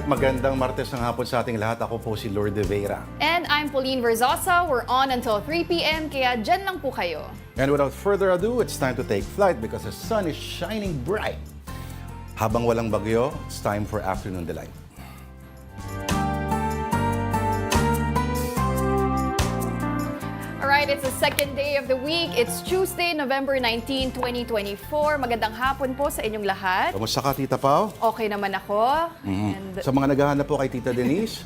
Alright, magandang Martes ng hapon sa ating lahat. Ako po si Lord De Vera. And I'm Pauline Verzosa. We're on until 3 p.m. Kaya dyan lang po kayo. And without further ado, it's time to take flight because the sun is shining bright. Habang walang bagyo, it's time for Afternoon Delight. Alright, it's the second day of the week. It's Tuesday, November 19, 2024. Magandang hapon po sa inyong lahat. Kamusta ka, Tita Pao? Okay naman ako. And Sa mga naghahanap po kay Tita Denise,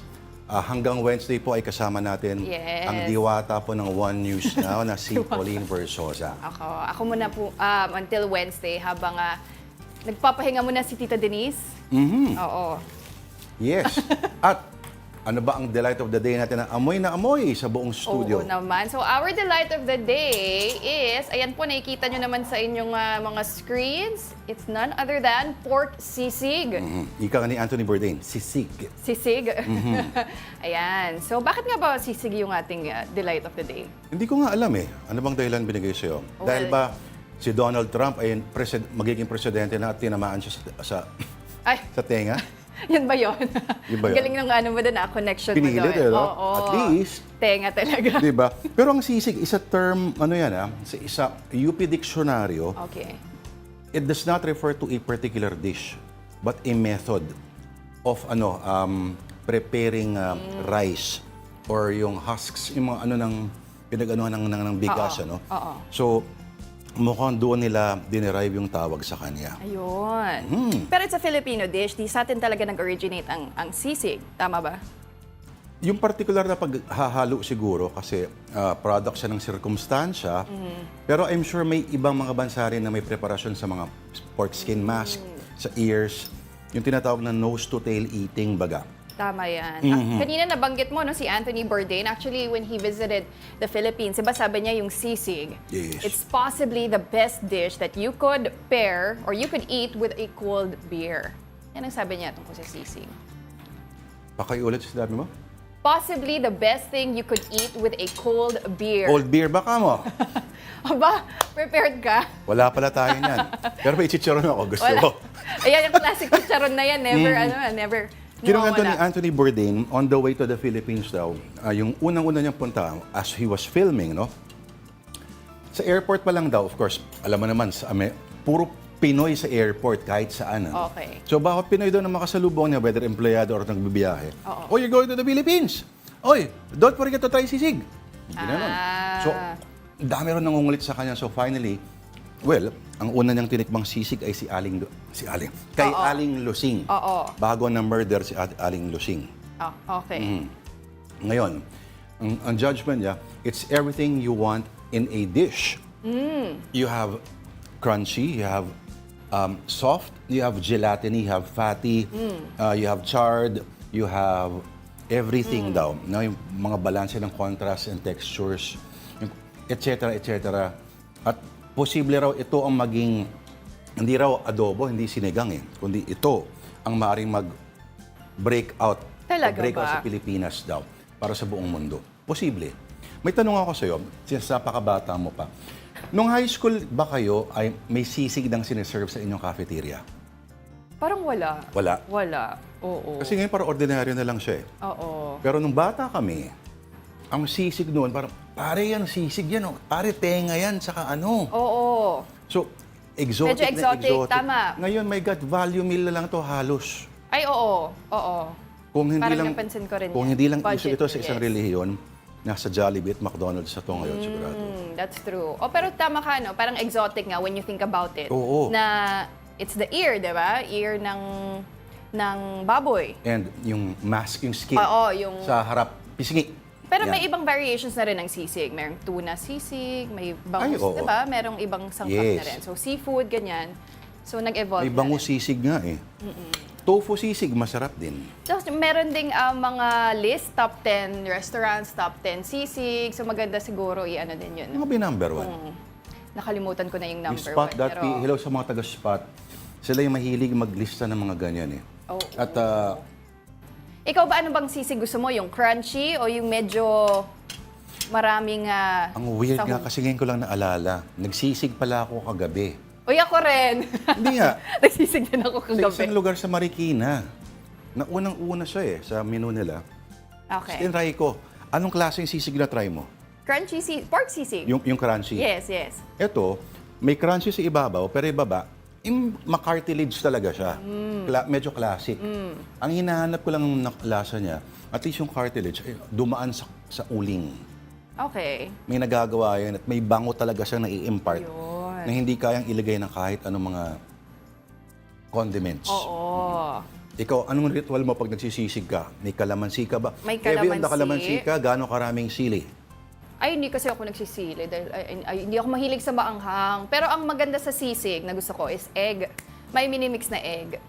hanggang Wednesday po ay kasama natin Yes. ang diwata po ng One News Now na si Pauline Verzosa. ako muna po until Wednesday habang nagpapahinga muna si Tita Denise. Oo. Yes. At ano ba ang delight of the day natin na amoy sa buong studio? Oo naman. So our delight of the day is, ayan po, nakikita nyo naman sa inyong mga screens. It's none other than pork sisig. Ika ni Anthony Bourdain, sisig. Sisig. Ayan. So bakit nga ba sisig yung ating delight of the day? Hindi ko nga alam eh. Ano bang dahilan binigay sa'yo? Dahil ba si Donald Trump ay magiging presidente na at tinamaan siya sa tenga? Yan ba yun? Yun ba yun? Galing ng ano mo doon, connection mo Pinilit doon. no? Oo. At least. Tenga talaga. Di ba? Pero ang sisig, isa term, sa isa UP diksyonaryo, Okay. it does not refer to a particular dish, but a method of preparing rice or yung husks, yung mga pinag-anuhan ng bigas, Oo. Oo. So, mukhang doon nila dinerive yung tawag sa kanya. Ayun. Pero it's a Filipino dish. Di sa atin talaga nag-originate ang sisig. Tama ba? Yung particular na paghahalo siguro kasi product siya ng sirkumstansya, pero I'm sure may ibang mga bansa rin na may preparasyon sa mga pork skin mask, sa ears, yung tinatawag na nose to tail eating baga. Tama yan. Kanina nabanggit mo, no, si Anthony Bourdain, actually when he visited the Philippines, diba sabi niya yung sisig, Yes. it's possibly the best dish that you could pair or you could eat with a cold beer. Yan ang sabi niya tungkol sa sisig. Pakiulit sa sabi mo? Possibly the best thing you could eat with a cold beer. Cold beer baka mo? Aba, prepared ka? Wala pala tayo niyan. Pero may chicharon ako, gusto Wala. ko. Ayan, yung classic chicharon na yan. Never. Kinuwento ni nawawala. Anthony Bourdain on the way to the Philippines daw, yung unang-una niyang punta as he was filming, no? Sa airport pa lang daw, of course, alam mo naman, puro Pinoy sa airport kahit saan. Okay. So bawat Pinoy daw na makasalubong niya, whether empleyado or nagbibiyahe, Oo. oh, you're going to the Philippines. Oy, don't forget to try sisig. Ginanon. So, dami rin nangungulit sa kanya. So finally, well, ang una niyang tinikmang sisig ay kay Oo. Aling Lusing. Oo. Bago na murder si Aling Lusing. Oh, okay. Ngayon, ang judgment niya, it's everything you want in a dish. You have crunchy, you have soft, you have gelatiny, you have fatty, you have charred, you have everything daw. No? Yung mga balanse ng contrast and textures, etc. At posible raw ito ang maging, hindi raw adobo, hindi sinigang kundi ito ang maaaring mag-break out Talaga ba? sa Pilipinas daw para sa buong mundo. Posible. May tanong ako sa iyo, since napakabata mo pa. Nung high school ba kayo ay may sisig nang sineserve sa inyong cafeteria? Parang wala. Wala. Wala. Oo. Kasi ngayon parang ordinaryo na lang siya Oo. Pero nung bata kami, ang sisig noon, parang, pare yan, sisig yan, pare tenga yan, saka ano. Oo. So, exotic Medyo exotic, na exotic. tama. Ngayon, my God, value meal na lang to halos. Ay, oo. Oo. Kung hindi Parang lang, napansin ko rin kung yan. hindi lang Budget, ito sa isang yes. relihiyon, nasa Jollibee at McDonald's na to ngayon, sigurado. That's true. Pero tama ka, no? Parang exotic nga when you think about it. Oo. Na it's the ear, di ba? Ear ng baboy. And yung mask, yung skin, Oo, yung... sa harap, pisngi. Pero Yan. may ibang variations na rin ng sisig. Merong tuna sisig, may Ay, bangus, oo. di ba? Merong ibang sangkap Yes. na rin. So, seafood, ganyan. So, nag-evolve May na bango rin. sisig nga Tofu sisig, masarap din. Tapos, meron ding mga list, top 10 restaurants, top 10 sisig. So, maganda siguro i-ano din yun. Ano ba yung number one? Nakalimutan ko na yung Yung number spot, one. hello sa mga taga-spot. Sila yung mahilig maglista ng mga ganyan Oo. At Ikaw ba, ano bang sisig gusto mo? Yung crunchy o yung medyo maraming ang weird nga sahog? kasi ngayon ko lang naalala. Nagsisig pala ako kagabi. Uy, ako rin. Hindi nga. Nagsisig din ako Sa kagabi. isang lugar sa Marikina. na unang-una siya sa menu nila. Okay. Tinry ko. Anong klaseng sisig na try mo? Crunchy pork sisig. Yung crunchy. Yes, yes. Ito, may crunchy sa ibabaw, pero ibaba, macartilage talaga siya. Medyo classic. Ang hinahanap ko lang ng lasa niya, at least yung cartilage, dumaan sa uling. Okay. May nagagawa yan at may bango talaga siyang nai-impart Yun. na hindi kayang ilagay ng kahit anong mga condiments. Oo. Ikaw, anong ritual mo pag nagsisisig ka? May kalamansi ka ba? May Heavy on the kalamansi. kalamansi ka, gaano karaming sili? Ay, hindi kasi ako nagsisili dahil hindi ako mahilig sa maanghang. Pero ang maganda sa sisig na gusto ko is egg. May minimix na egg.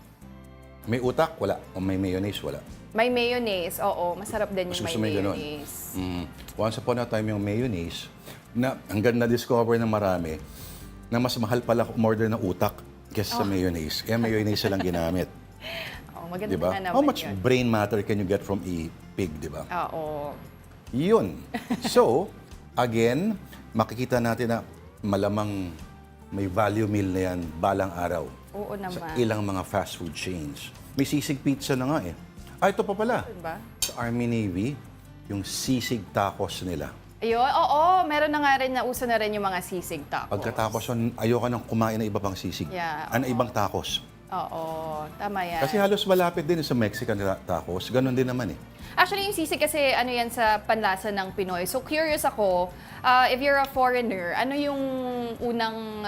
May utak? Wala. O may mayonnaise? Wala. May mayonnaise, oo. Masarap din Mas yung gusto may mo yung ganun? mayonnaise. Once upon a time yung mayonnaise, na hanggang na-discover ng marami, na mas mahal pala umorder ng utak kaysa sa mayonnaise. Kaya mayonnaise lang ginamit. Oo, maganda Diba? nga naman How much yun. brain matter can you get from a pig, di ba? Oo. Yun. So, again, makikita natin na malamang may value meal na yan balang araw. Oo Sa naman. ilang mga fast food chains. May sisig pizza na nga ito pa pala. Diba? Sa Army Navy, yung sisig tacos nila. Ayun, oo. Meron na nga rin, nauso na rin yung mga sisig tacos. Pagkatapos nun, ayoko nang kumain ng iba pang sisig. Yeah, Ibang tacos. Oo, tama yan. Kasi halos malapit din sa Mexican tacos. Ganon din naman Actually, yung sisig kasi ano yan sa panlasa ng Pinoy. So curious ako, if you're a foreigner, ano yung unang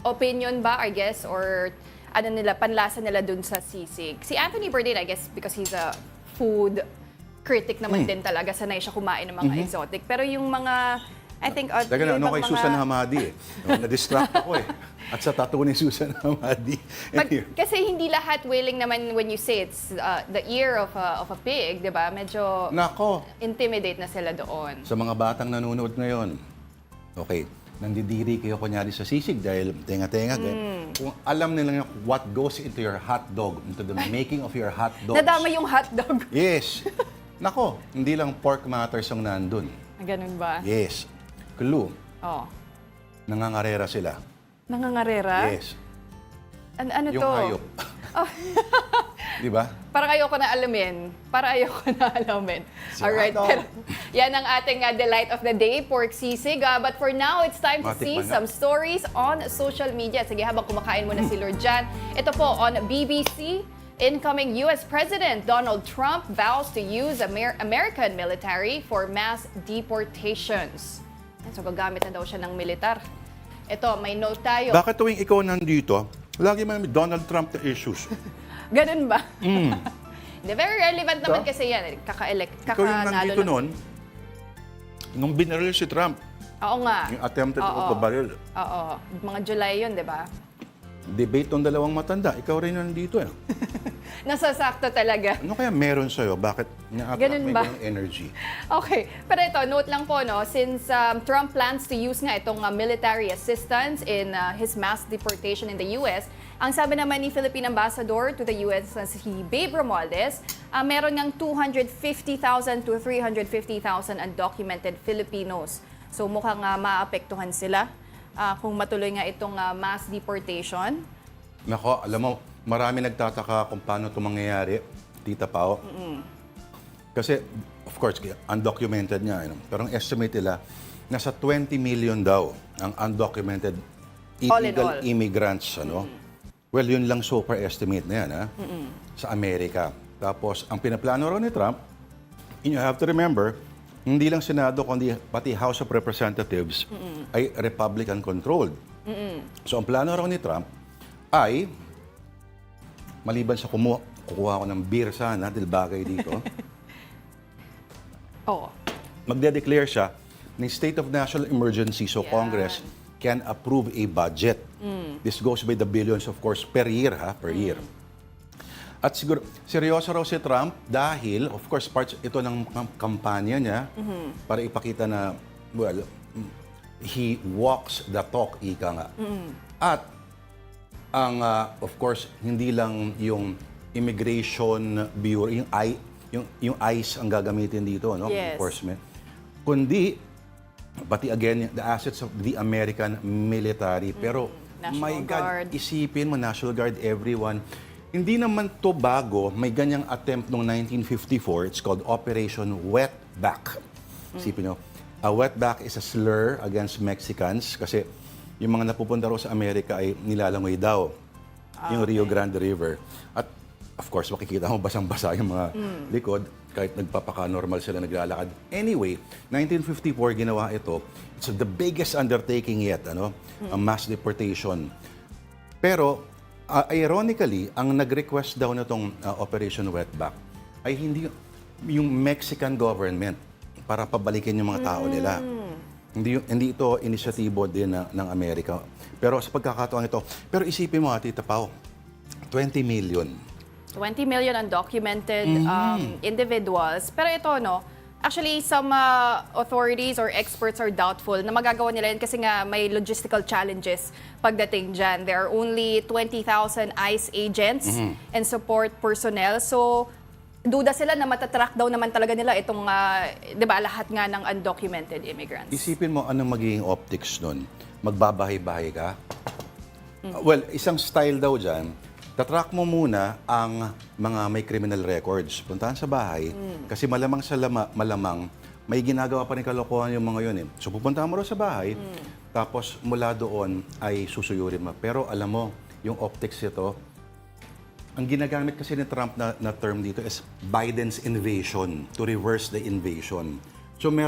opinion ba, I guess, or ano nila, panlasa nila dun sa sisig? Si Anthony Bourdain, I guess, because he's a food critic naman din talaga, sanay siya kumain ng mga exotic. Pero yung mga, I think, Teka na, yung ibang kay Susan Hamadi Na-distract ako At sa tattoo ni Susan Hamadi. Kasi hindi lahat willing naman when you say it's the ear of a pig, di ba? Medyo Nako, intimidate na sila doon. sa mga batang nanonood ngayon, okay, nandidiri kayo kunyari sa sisig dahil tenga-tenga. Kung alam nila what goes into your hot dog, into the making of your hot dogs. Nadama yung hotdog. Yes. Nako, hindi lang pork matters ang nandun. Ganun ba? Yes. Clue, Oh. nangangarera sila. Nangangarera? Yes. Ano Yung to? hayop. Di ba? Parang ayoko na alamin. Si Alright, hotdog. pero yan ang ating delight of the day, pork sisig. But for now, it's time to see Matikman na. some stories on social media. Sige, habang kumakain muna si Lord Jan. Ito po on BBC. Incoming U.S. President Donald Trump vows to use American military for mass deportations. So gagamit na daw siya ng militar. Ito, may note tayo. Bakit tuwing ikaw nandito, lagi may Donald Trump na issues? Ganun ba? Hindi, very relevant naman kasi yan. Kaka-elect, Ikaw yung kakanalo nandito ng- noon, nung binaril si Trump, Oo nga. yung attempted Oo. pagbabaril. Oo. Mga July yun, di ba? Debate ng dalawang matanda, ikaw rin nandito Nasasakto talaga. Ano kaya meron sa'yo? Bakit na-attract Ganun may ba? ganung energy? Okay. Pero ito, note lang po, no, since Trump plans to use nga itong military assistance in his mass deportation in the US, ang sabi naman ni Philippine Ambassador to the US na si Babe Romualdez, meron ngang 250,000 to 350,000 undocumented Filipinos. So mukhang maapektuhan sila kung matuloy nga itong mass deportation. Nako, alam mo, marami nagtataka kung paano ito mangyayari, Tita Pao. Kasi, of course, undocumented niya. Pero ang estimate nila, nasa 20 million daw ang undocumented All in illegal all. immigrants. Well, yun lang super estimate na yan sa Amerika. Tapos, ang pinaplano raw ni Trump, you have to remember, hindi lang Senado, kundi pati House of Representatives ay Republican-controlled. So, ang plano raw ni Trump ay, maliban sa kukuha ko ng beer sana dahil bagay dito, Oo. magde-declare siya ng state of national emergency so Yan. Congress can approve a budget. This goes by the billions, of course, per year, per year. At siguro, seryoso raw si Trump dahil, of course, parts ito ng kampanya niya para ipakita na, well, he walks the talk, ika nga. At, ang, of course, hindi lang yung Immigration Bureau, yung ICE ang gagamitin dito, no? Yes. Enforcement. Kundi, pati again, the assets of the American military. Pero, National my God, Guard. isipin mo, National Guard, everyone, Hindi naman to bago, may ganyang attempt noong 1954. It's called Operation Wetback. Isipin nyo, a wetback is a slur against Mexicans kasi yung mga napupunta raw sa Amerika ay nilalangoy daw yung Rio Grande River. At of course, makikita mo basang-basa yung mga likod kahit nagpapaka-normal sila naglalakad. Anyway, 1954 ginawa ito. It's the biggest undertaking yet, a mass deportation. Pero ironically, ang nag-request daw na itong Operation Wetback ay hindi yung Mexican government para pabalikin yung mga tao nila. Hindi ito inisyatibo din ng Amerika. Pero sa pagkakataon ito, pero isipin mo, Tita Pao, 20 million. 20 million undocumented individuals. Pero ito, actually, some authorities or experts are doubtful na magagawa nila yun kasi nga may logistical challenges pagdating dyan. There are only 20,000 ICE agents and support personnel. So, duda sila na matatrack daw naman talaga nila itong, di ba, lahat nga ng undocumented immigrants. Isipin mo anong magiging optics nun. Magbabahay-bahay ka? Well, isang style daw dyan, tatrack mo muna ang mga may criminal records. Puntahan sa bahay, kasi malamang sa malamang, may ginagawa pa rin kalokohan yung mga yun. So pupuntahan mo rin sa bahay, tapos mula doon ay susuyurin mo. Pero alam mo, yung optics ito, ang ginagamit kasi ni Trump na term dito is Biden's invasion, to reverse the invasion. So may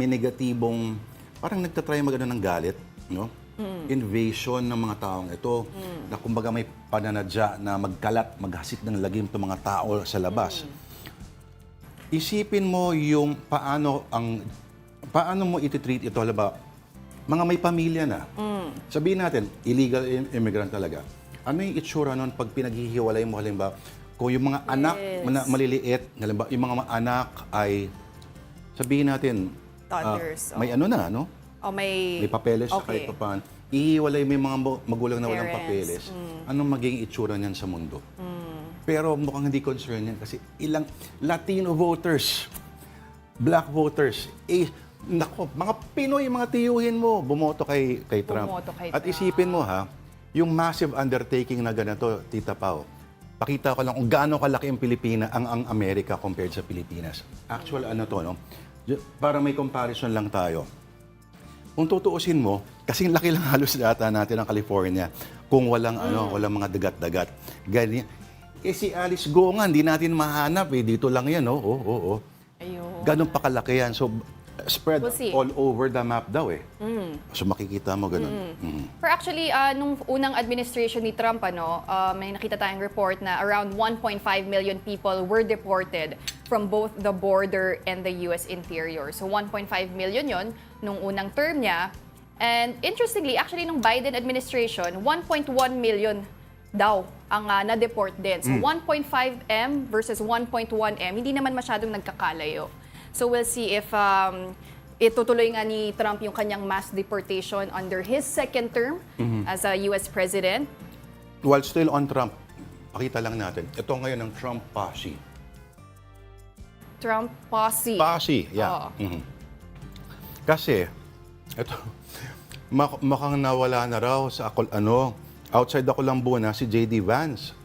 negatibong, parang nagtatry magano ng galit, invasion ng mga taong ito, na kumbaga may pananadya na magkalat, maghasit ng lagim itong mga tao sa labas. Isipin mo yung paano mo ititreat ito, ba? Mga may pamilya na. Sabihin natin, illegal immigrant talaga. Ano yung itsura nun pag pinaghihiwalay mo, halimbawa, kung yung mga anak na maliliit, halimbawa, yung mga anak ay, sabihin natin, Toddlers. may may papeles kahit pa paano. Ihiwalay mo yung mga magulang na walang papeles. Anong magiging itsura niyan sa mundo? Pero mukhang hindi concern yan kasi ilang Latino voters, Black voters, mga Pinoy, mga tiyuhin mo, bumoto kay Trump. At isipin mo yung massive undertaking na ganito, Tita Pao, pakita ko lang kung gaano kalaki ang Pilipinas, ang Amerika compared sa Pilipinas. Actual para may comparison lang tayo. Kung tutuusin mo, kasing laki lang halos data natin ng California kung walang walang mga dagat-dagat. Ganyan. Si Alice Go nga, hindi natin mahanap dito lang yan, Ayun. Ganun pa kalaki yan. So spread all over the map daw So makikita mo ganun. Pero actually, nung unang administration ni Trump, may nakita tayong report na around 1.5 million people were deported from both the border and the U.S. interior. So 1.5 million yon nung unang term niya. And interestingly, actually nung Biden administration, 1.1 million daw ang na-deport din. So 1.5M versus 1.1M, hindi naman masyadong nagkakalayo. So we'll see if itutuloy nga ni Trump yung kanyang mass deportation under his second term as a U.S. President. While still on Trump, pakita lang natin, ito ngayon ang Trump posse. Trump posse. Posse, yeah. Kasi, ito, mukhang nawala na raw sa outside ako lang na si J.D. Vance.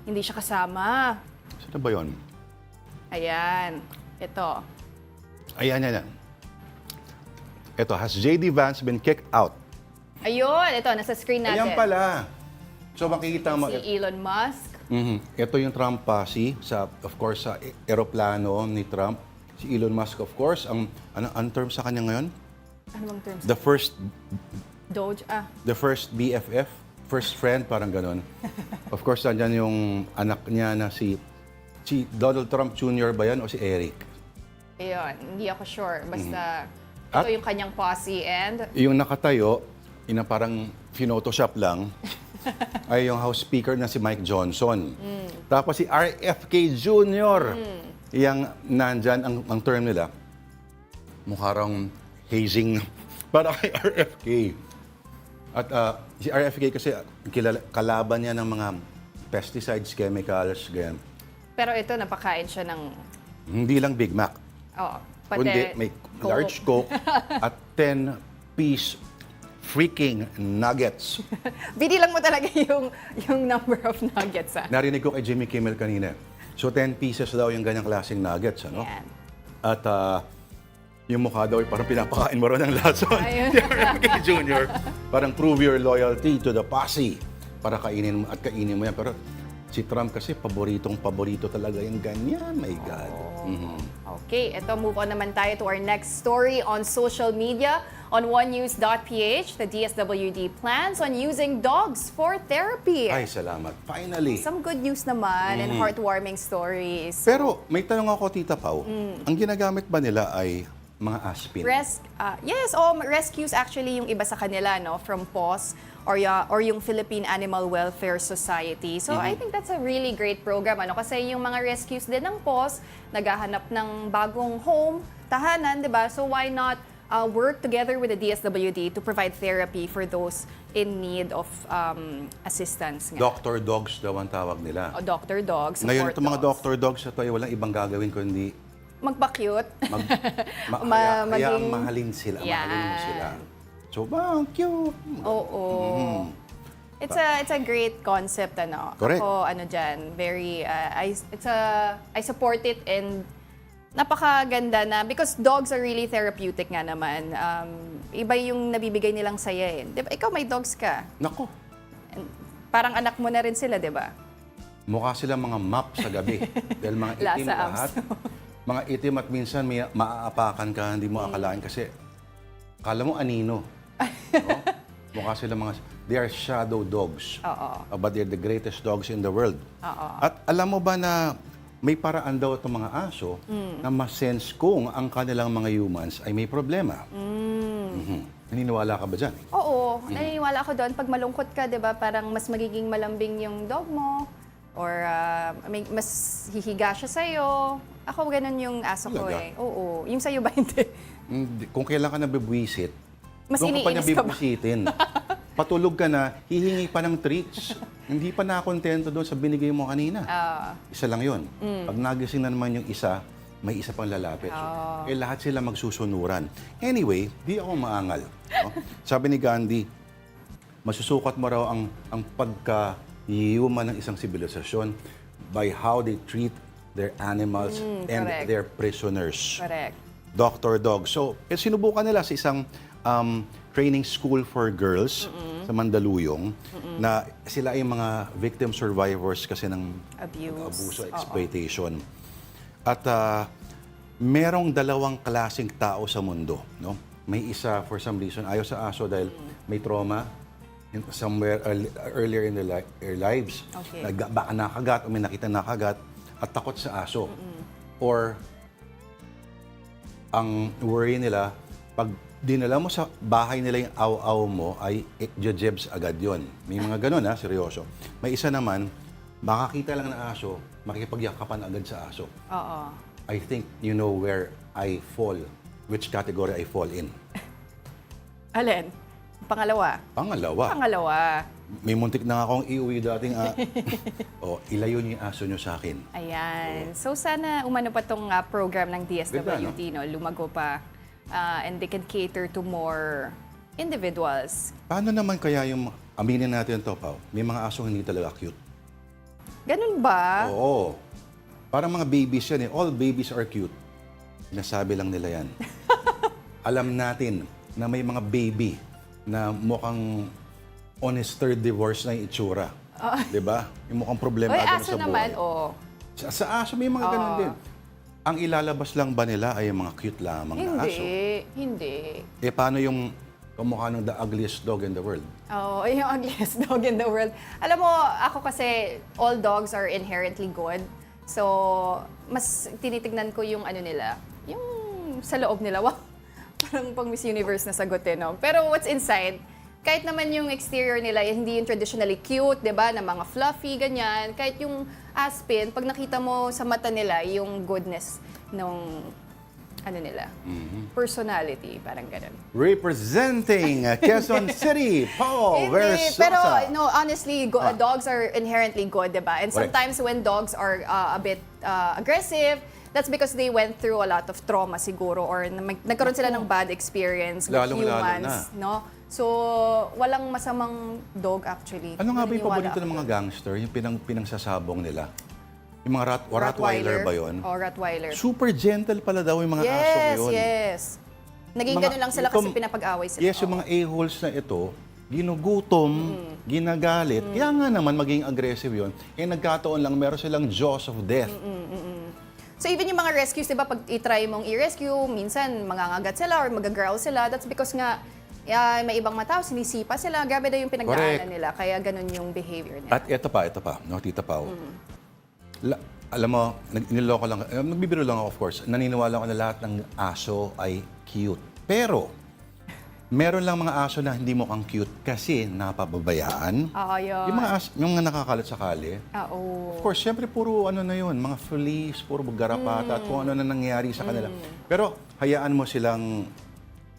Hindi siya kasama. Sino ba yun? Ayan. Ito. Ayan. Ito, has J.D. Vance been kicked out? Ayun, ito, nasa screen natin. Ayan pala. So makikita mo. Si Elon Musk. Ito yung Trump posse, of course, sa eroplano ni Trump. Si Elon Musk, of course, ang term sa kanya ngayon? Ano bang term? The first... Doge, The first BFF, first friend, parang ganon. Of course, nandyan yung anak niya na si Donald Trump Jr. ba yan o si Eric? Ayun, hindi ako sure. Basta ito yung kanyang posse and... Yung nakatayo, parang photoshop lang, ay yung House Speaker na si Mike Johnson. Tapos si RFK Jr. Yang nandyan, ang term nila, mukha rang hazing para kay RFK. At si RFK kasi kalaban niya ng mga pesticides, chemicals, ganyan. Pero ito, napakain siya ng... Hindi lang Big Mac. Oo. Pati Kundi may large Coke at 10-piece freaking nuggets. Binilang mo talaga yung number of nuggets, ha? Narinig ko kay Jimmy Kimmel kanina. So 10 pieces daw yung ganyang klaseng nuggets, ano? Yan. At yung mukha daw ay parang pinapakain mo rin ng lason. Ayun. Kay Junior. Parang prove your loyalty to the posse. Para kainin mo yan. Pero si Trump kasi paborito talaga yung ganyan. My God. Okay, ito, move on naman tayo to our next story on social media. On onenews.ph, the DSWD plans on using dogs for therapy. Ay, salamat. Finally. Some good news naman and heartwarming stories. Pero may tanong ako, Tita Pau. Ang ginagamit ba nila ay mga aspin? Yes, rescues actually yung iba sa kanila, no, from PAWS or yung Philippine Animal Welfare Society. So I think that's a really great program, ano, kasi yung mga rescues din ng PAWS naghahanap ng bagong home, tahanan, 'di ba? So why not work together with the DSWD to provide therapy for those in need of assistance. Nga. Doctor dogs daw ang tawag nila. Doctor dogs, support Ngayon, itong mga dogs. doctor dogs na to ay walang ibang gagawin kundi Magpa-cute. kaya mahalin sila. Mahalin sila. So, cute. Oo. It's a great concept, ano. Correct. Ako, dyan, very, I support it and napakaganda na because dogs are really therapeutic nga naman. Iba yung nabibigay nilang saya, eh. Di ba? Ikaw may dogs ka. Nako, Parang anak mo na rin sila, di ba? mukha sila mga map sa gabi. Dahil mga itim Lasa lahat. Mga itim at minsan may maaapakan ka, hindi mo akalain kasi kala mo anino. No? Mukha sila they are shadow dogs. But they're the greatest dogs in the world. At alam mo ba na may paraan daw itong mga aso na ma-sense kung ang kanilang mga humans ay may problema. Naniniwala ka ba dyan? Oo, naniniwala ako doon. Pag malungkot ka, di ba, parang mas magiging malambing yung dog mo or mas hihiga siya sa'yo. Ako, ganun yung aso ko eh. Oo. Yung sa'yo ba hindi? Kung kailan ka nabibwisit, Mas doon ka pa niya iniinis ka ba? bibwisitin. Patulog ka na, hihingi pa ng treats. Hindi pa nakontento doon sa binigay mo kanina. Isa lang yun. Pag nagising na naman yung isa, may isa pang lalapit. So, lahat sila magsusunuran. Anyway, di ako maangal. No? Sabi ni Gandhi, masusukat mo raw ang pagka-human ng isang sibilisasyon by how they treat their animals and correct. their prisoners. Correct. Doctor Dog. So, sinubukan nila sa isang training school for girls sa Mandaluyong na sila ay mga victim survivors kasi ng abuso, exploitation. At merong dalawang klaseng tao sa mundo. No? May isa, for some reason, ayaw sa aso dahil may trauma somewhere earlier in their lives. Okay. Baka nakagat o may nakita nakagat at takot sa aso. Or ang worry nila, pag dinala mo sa bahay nila yung aw-aw mo, ay jebs agad yon. May mga ganun, seryoso. May isa naman, makakita lang ng aso, makikipagyakapan agad sa aso. I think you know where I fall, which category I fall in. Alin? Pangalawa? Pangalawa. May muntik na akong iuwi dating, ilayo niyo yung aso niyo sa akin. Ayan. So sana umano pa tong program ng DSWD, no? Lumago pa. And they can cater to more individuals. Paano naman kaya yung, aminin natin to, Pao, may mga asong hindi talaga cute. Ganun ba? Oo. Parang mga babies yan eh. All babies are cute. Nasabi lang nila yan. Alam natin na may mga baby na mukhang on his third divorce na yung itsura. Diba? Yung mukhang problema agad aso sa buhay. naman, Sa aso may mga ganun din. Ang ilalabas lang ba nila ay mga cute lamang na aso? Hindi. Paano yung kamukha ng the ugliest dog in the world? Yung ugliest dog in the world. Alam mo, ako kasi, all dogs are inherently good. So, mas tinitignan ko yung nila, yung sa loob nila. Wow, parang pang Miss Universe na sagutin, no? Pero what's inside, kahit naman yung exterior nila, hindi yung traditionally cute, di ba, na mga fluffy, ganyan. Kahit yung aspin, pag nakita mo sa mata nila, yung goodness nung, nila, personality, parang ganun. Representing Quezon City, Paul Versosa. Pero, no, honestly, dogs are inherently good, di ba? And sometimes when dogs are a bit aggressive, that's because they went through a lot of trauma siguro or nagkaroon sila ng bad experience with humans, no? So, walang masamang dog actually. Ano nga ba yung Naniniwala paborito ng mga gangster? Yung pinangsasabong nila? Yung mga Rottweiler ba yun? Oh, Rottweiler. Super gentle pala daw yung mga aso yun. Yes. Naging ganun lang sila kasi pinapag-away sila. Yes, yung mga a-holes na ito, ginugutom, ginagalit. Kaya nga naman maging aggressive yun. Eh nagkataon lang, meron silang jaws of death. So even yung mga rescues, di ba, pag i-try mong i-rescue, minsan mangangagat sila or mag-growl sila. That's because nga, may ibang matao, sinisipa sila. Grabe na yung pinagdaanan nila. Kaya ganun yung behavior nila. At ito pa, no, Tita Pao. Alam mo, niloko lang, nagbibiro lang ako of course, naniniwala ko na lahat ng aso ay cute. Pero, meron lang mga aso na hindi mukhang cute kasi napababayaan. Yun. Yung mga aso, yung mga nakakalat sa kali. Of course, syempre puro ano na yun, mga fleas, puro garapata at kung ano na nangyayari sa kanila. Pero, hayaan mo silang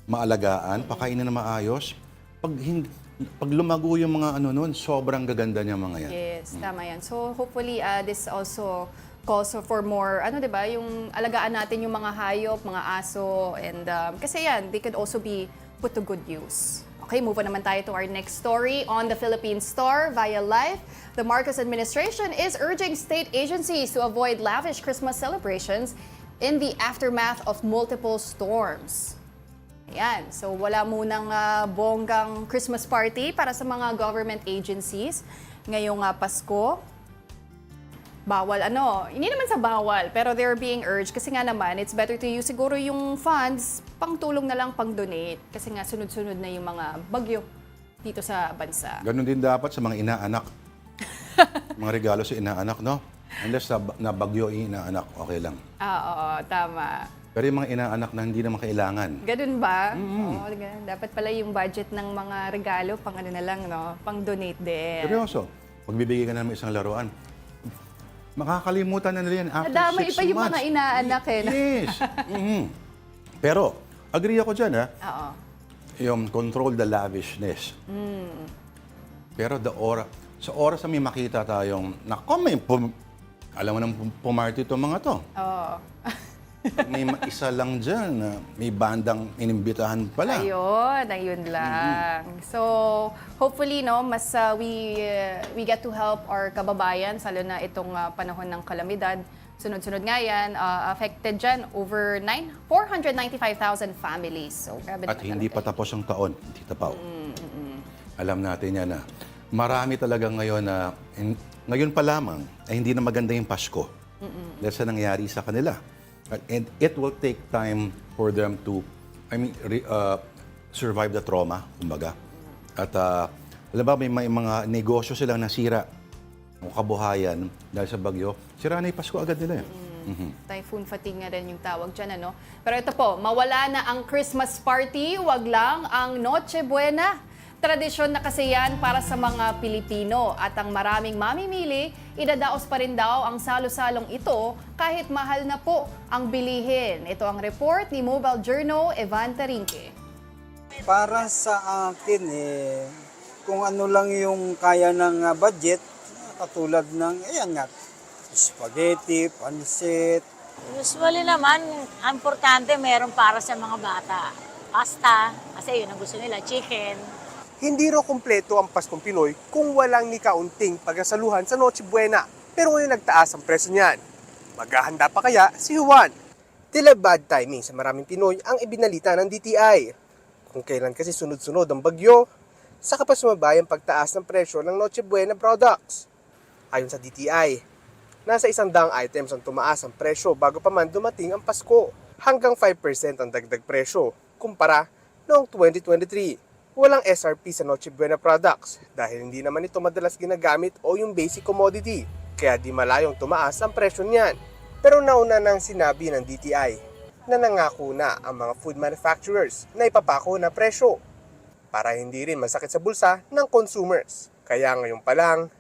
maalagaan, pakainin na maayos. Pag lumago yung mga ano nun, sobrang gaganda niya mga yan. Yes, tama yan. So hopefully this also calls for more, ano 'di ba, yung alagaan natin yung mga hayop, mga aso, and kasi yan, they could also be put to good use. Okay, move on naman tayo to our next story on the Philippine Star via Life. The Marcos administration is urging state agencies to avoid lavish Christmas celebrations in the aftermath of multiple storms. Ayan, so wala munang bonggang Christmas party para sa mga government agencies ngayong Pasko. Bawal hindi naman sa bawal, pero they're being urged kasi nga naman, it's better to use siguro yung funds, pang tulong na lang, pang donate. Kasi nga sunod-sunod na yung mga bagyo dito sa bansa. Ganun din dapat sa mga inaanak. Mga regalo sa inaanak, no? Unless na bagyo yung inaanak, okay lang. Oo, tama. Pero yung mga inaanak na hindi naman kailangan. Ganun ba? Oo, dapat pala yung budget ng mga regalo, pang ano na lang, no? Pang donate din. Seryoso, magbibigay ka na ng isang laruan. Makakalimutan na nila yan after 6 months. Nadamay pa yung mga inaanak Yes. Pero, agree ako dyan, ha? Oo. Yung control the lavishness. Pero sa oras na may makita tayong, alam mo nang pumarty itong mga to. Oo. May isa lang dyan na may bandang inimbitahan pala. Ayun lang. So, hopefully, no, mas we get to help our kababayan, lalo na itong panahon ng kalamidad. Sunod-sunod nga yan, affected dyan over 495,000 families. So, grabe At hindi pa tapos ang taon, Tita Pao. Alam natin yan na marami talaga ngayon na, ngayon pa lamang, ay hindi na maganda yung Pasko. Dahil sa nangyari sa kanila. And it will take time for them to, survive the trauma, kumbaga. At alam ba, may mga negosyo silang nasira o kabuhayan dahil sa bagyo. Sira na yung Pasko agad nila. Typhoon fatigue nga rin yung tawag dyan, ano? Pero ito po, mawala na ang Christmas party, wag lang ang Noche Buena. Tradisyon na kasi yan para sa mga Pilipino at ang maraming mamimili, idadaos pa rin daw ang salo-salong ito kahit mahal na po ang bilihin. Ito ang report ni Mobile Journal, Evan Tarinque. Para sa akin, kung ano lang yung kaya ng budget, katulad ng, ayan nga, spaghetti, pansit. Usually naman, ang importante meron para sa mga bata. Pasta, kasi yun ang gusto nila, chicken. Hindi raw kumpleto ang Paskong Pinoy kung walang ni kaunting pagkasaluhan sa Noche Buena. Pero ngayon nagtaas ang presyo niyan. Maghahanda pa kaya si Juan? Tila bad timing sa maraming Pinoy ang ibinalita ng DTI. Kung kailan kasi sunod-sunod ang bagyo, saka pa sumabay ang pagtaas ng presyo ng Noche Buena products. Ayon sa DTI, nasa 100 items ang tumaas ang presyo bago pa man dumating ang Pasko. Hanggang 5% ang dagdag presyo kumpara noong 2023. Walang SRP sa Noche Buena products dahil hindi naman ito madalas ginagamit o yung basic commodity, kaya di malayong tumaas ang presyo niyan. Pero nauna nang sinabi ng DTI na nangako na ang mga food manufacturers na ipapako na presyo para hindi rin masakit sa bulsa ng consumers. Kaya ngayon pa lang,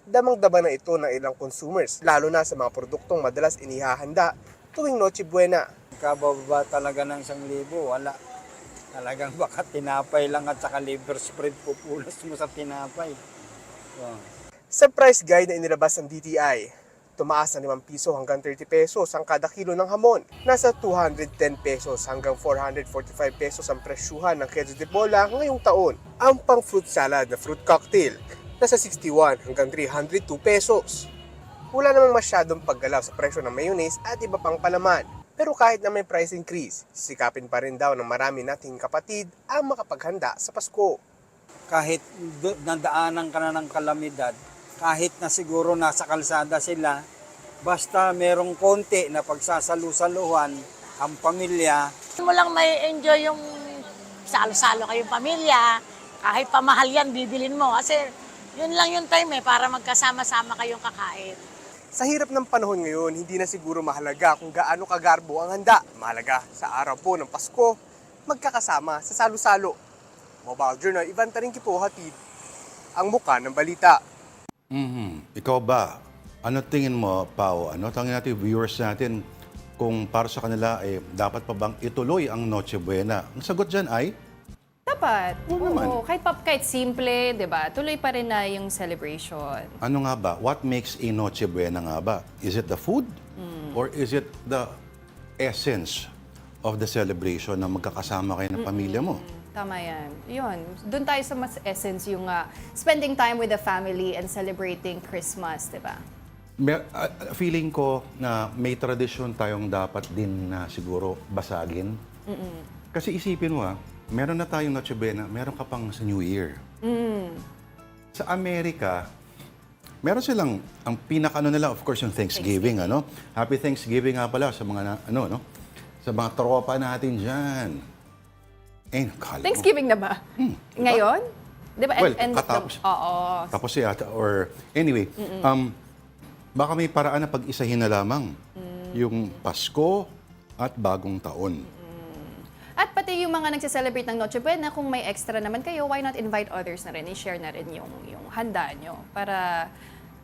damang-dama na ito ng ilang consumers, lalo na sa mga produktong madalas inihahanda tuwing Noche Buena. Kababa talaga ng 1,000, wala. Talagang baka tinapay lang at saka liver spread pupulas mo sa tinapay. Sa price guide na inilabas ng DTI, Tumaas na 5 piso hanggang 30 pesos ang kada kilo ng hamon. Nasa 210 pesos hanggang 445 pesos ang presyuhan ng queso de bola ngayong taon. Ang pang fruit salad na fruit cocktail, nasa 61 hanggang 302 pesos. Wala namang masyadong paggalaw sa presyo ng mayonnaise at iba pang palaman. Pero kahit na may price increase, sisikapin pa rin daw ng marami nating kapatid ang makapaghanda sa Pasko. Kahit nadaanan ka na ng kalamidad, kahit na siguro nasa kalsada sila, basta merong konti na pagsasalu-saluhan ang pamilya. Mo lang may enjoy yung salo-salo kayong pamilya, kahit pamahal yan, bibilin mo. Kasi yun lang yung time para magkasama-sama kayong kakain. Sa hirap ng panahon ngayon, hindi na siguro mahalaga kung gaano kagarbo ang handa. Mahalaga sa araw po ng Pasko, magkakasama sa salo-salo. Mobile Journal, Ivan Taringki po, hatid ang muka ng balita. Ikaw ba? Ano tingin mo, Pao? Ano tangin natin, viewers natin, kung para sa kanila, dapat pa bang ituloy ang Noche Buena? Ang sagot dyan ay, Dapat. Oo naman. Oo, kahit simple, 'di ba? Tuloy pa rin na yung celebration. ano nga ba? What makes a Noche Buena nga ba? Is it the food? Or is it the essence of the celebration na magkakasama kayo ng pamilya mo? Tama yan. Yun. Doon tayo sa mas essence yung spending time with the family and celebrating Christmas, di ba? Feeling ko na may tradisyon tayong dapat din na siguro basagin. Kasi isipin mo meron na tayong Noche Buena, meron ka pang sa New Year. Sa Amerika, meron silang, ang pinaka-ano nila, of course, yung Thanksgiving, ano? Happy Thanksgiving nga pala sa mga, sa mga tropa natin dyan. Kala mo. Thanksgiving na ba? Ngayon? Di ba? Well, End of the- katapos. Oo. Tapos yata, or anyway, baka may paraan na pag-isahin na lamang yung Pasko at Bagong Taon. At pati yung mga nagse-celebrate ng Noche Buena, kung may extra naman kayo, why not invite others na rin? I-share na rin yung handa nyo. Para,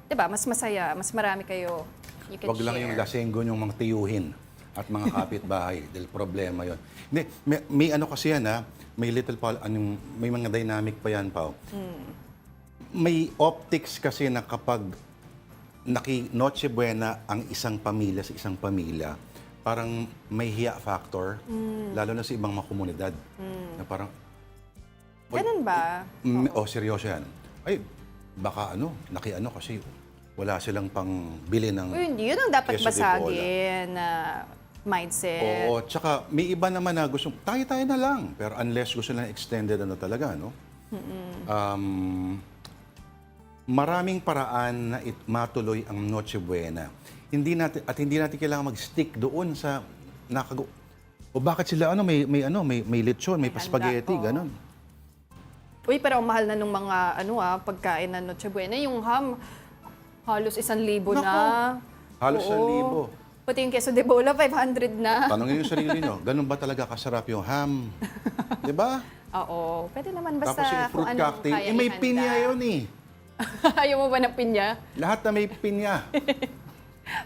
di ba, mas masaya, mas marami kayo you can Wag lang share. yung lasenggo yung mga tiyuhin at mga kapitbahay. Dahil problema yon. Hindi, may ano kasi yan may may mga dynamic pa yan, Pao. May optics kasi na kapag Noche Buena ang isang pamilya sa isang pamilya, parang may hiya factor, lalo na sa ibang mga komunidad. Na parang, Ganun ba? seryoso yan. Ay, baka kasi wala silang pang bili ng Yun ang dapat queso de basagin na mindset. Oo, tsaka may iba naman na gustong, tayo-tayo na lang. Pero unless gusto na extended talaga, no? Maraming paraan na matuloy ang Noche Buena. Hindi natin kailangan mag-stick doon sa o bakit sila may lechon, may spaghetti, ganun. Uy, pero ang mahal na nung mga pagkain na Noche Buena. Yung ham, halos 1,000 na. Halos Oo. 1,000. Pati yung queso de bola, 500 na. Tanongin yung sarili nyo, ganun ba talaga kasarap yung ham? Di ba? Oo. Pwede naman basta Tapos yung fruit kung anong cocktail, kaya may ihanda. pinya yun eh. Ayaw mo ba ng pinya? Lahat na may pinya.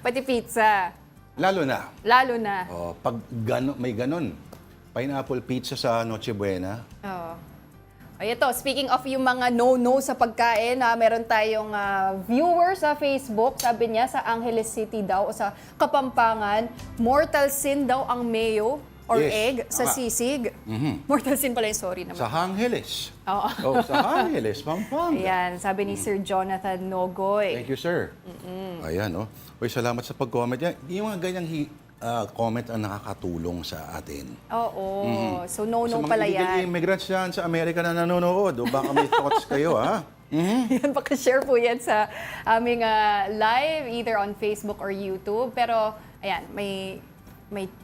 Pati pizza. Lalo na. Lalo na. Pag may ganun, pineapple pizza sa Noche Buena. Oo. Ay, ito, speaking of yung mga no-no sa pagkain, meron tayong viewer sa Facebook. Sabi niya, sa Angeles City daw o sa Kapampangan, mortal sin daw ang mayo or Yes, egg sa tama. sisig. Mortal sin pala yung sorry naman. Sa Angeles. Oo. Sa Angeles, Pampanga. Ayan, sabi ni Sir Jonathan Nogoy. Thank you, sir. Ayan, Uy, salamat sa pag-comment. Yung mga ganyang comment ang nakakatulong sa atin. Oo. So, no-no Sa mga pala illegal yan. immigrants yan sa Amerika na nanonood, o baka may thoughts kayo, ha? Yan, baka-share po yan sa aming live, either on Facebook or YouTube. Pero, ayan, may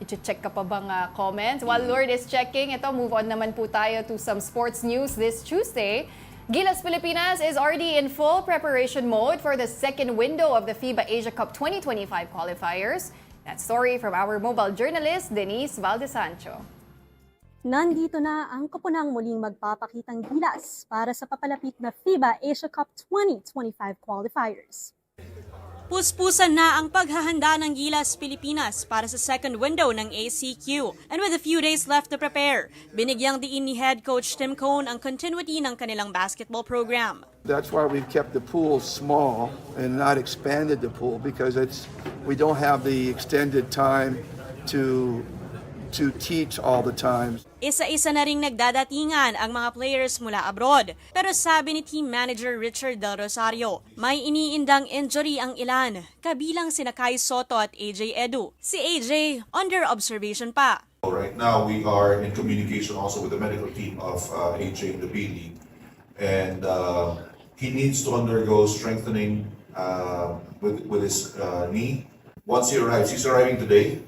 i-check ka pa bang comments? While Lord is checking, ito, move on naman po tayo to some sports news this Tuesday. Gilas Pilipinas is already in full preparation mode for the second window of the FIBA Asia Cup 2025 qualifiers. That story from our mobile journalist, Denise Valdesancho. Nandito na ang kapunang muling magpapakitang gilas para sa papalapit na FIBA Asia Cup 2025 qualifiers. Puspusan na ang paghahanda ng Gilas Pilipinas para sa second window ng ACQ. And with a few days left to prepare, binigyang diin ni head coach Tim Cone ang continuity ng kanilang basketball program. That's why we've kept the pool small and not expanded the pool, because we don't have the extended time to teach all the time. Isa-isa na ring nagdadatingan ang mga players mula abroad. Pero sabi ni team manager Richard Del Rosario, may iniindang injury ang ilan, kabilang sina Kai Soto at AJ Edu. Si AJ, under observation pa. Right now, we are in communication also with the medical team of AJ in the B League. And he needs to undergo strengthening with his knee. Once he arrives, he's arriving today.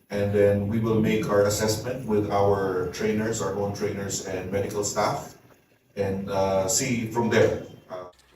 And then we will make our assessment with our trainers, our own trainers and medical staff, and see from there.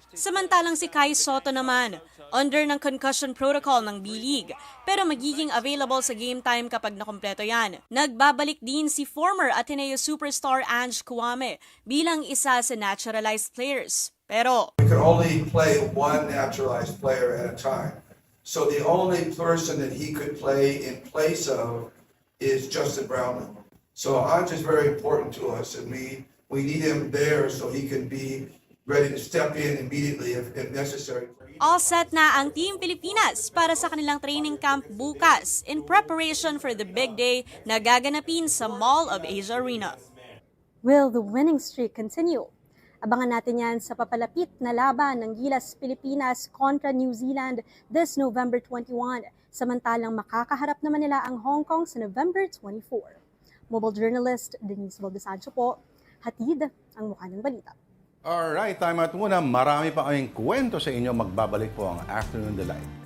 Samantalang si Kai Soto naman, under ng concussion protocol ng B-League, pero magiging available sa game time kapag nakumpleto yan. Nagbabalik din si former Ateneo superstar Ange Kwame bilang isa sa naturalized players. Pero We can only play one naturalized player at a time. So the only person that he could play in place of is Justin Brownman. So Ange is very important to us, and we need him there so he can be ready to step in immediately if necessary. all set na ang Team Pilipinas para sa kanilang training camp bukas in preparation for the big day na gaganapin sa Mall of Asia Arena. Will the winning streak continue? Abangan natin yan sa papalapit na laban ng Gilas Pilipinas kontra New Zealand this November 21. Samantalang makakaharap naman nila ang Hong Kong sa November 24. Mobile journalist Denise Valdesancho po, hatid ang mukha ng balita. Alright, time out muna. Marami pa kaming kwento sa inyo. Magbabalik po ang Afternoon Delight.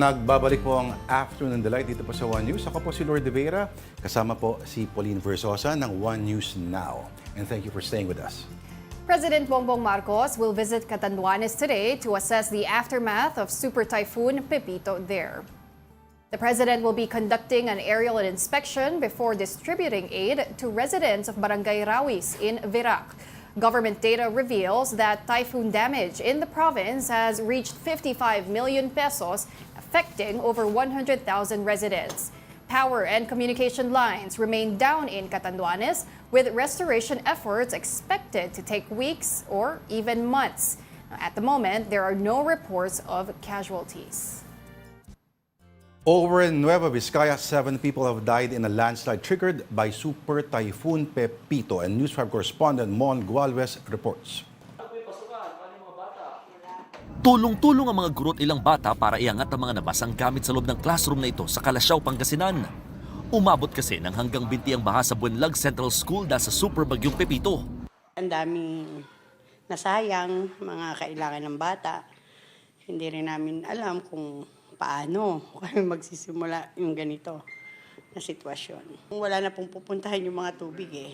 Nagbabalik po ang Afternoon Delight dito po sa One News. Ako po si Lord De Vera, kasama po si Pauline Versosa ng One News Now. And thank you for staying with us. President Bongbong Marcos will visit Catanduanes today to assess the aftermath of Super Typhoon Pepito there. The president will be conducting an aerial inspection before distributing aid to residents of Barangay Rawis in Virac. Government data reveals that typhoon damage in the province has reached 55 million pesos, affecting over 100,000 residents. Power and communication lines remain down in Catanduanes, with restoration efforts expected to take weeks or even months. At the moment, there are no reports of casualties. Over in Nueva Vizcaya, 7 people have died in a landslide triggered by Super Typhoon Pepito. And News 5 correspondent Mon Gualvez reports. Tulong-tulong ang mga guro at ilang bata para iangat ang mga nabasang gamit sa loob ng classroom na ito sa Kalasyaw, Pangasinan. Umabot kasi ng hanggang binti ang baha sa Buenlag Central School dahil sa Super Bagyong Pepito. Ang daming nasayang, mga kailangan ng bata. Hindi rin namin alam kung paano kami magsisimula yung ganito na sitwasyon. Wala na pong pupuntahan yung mga tubig eh.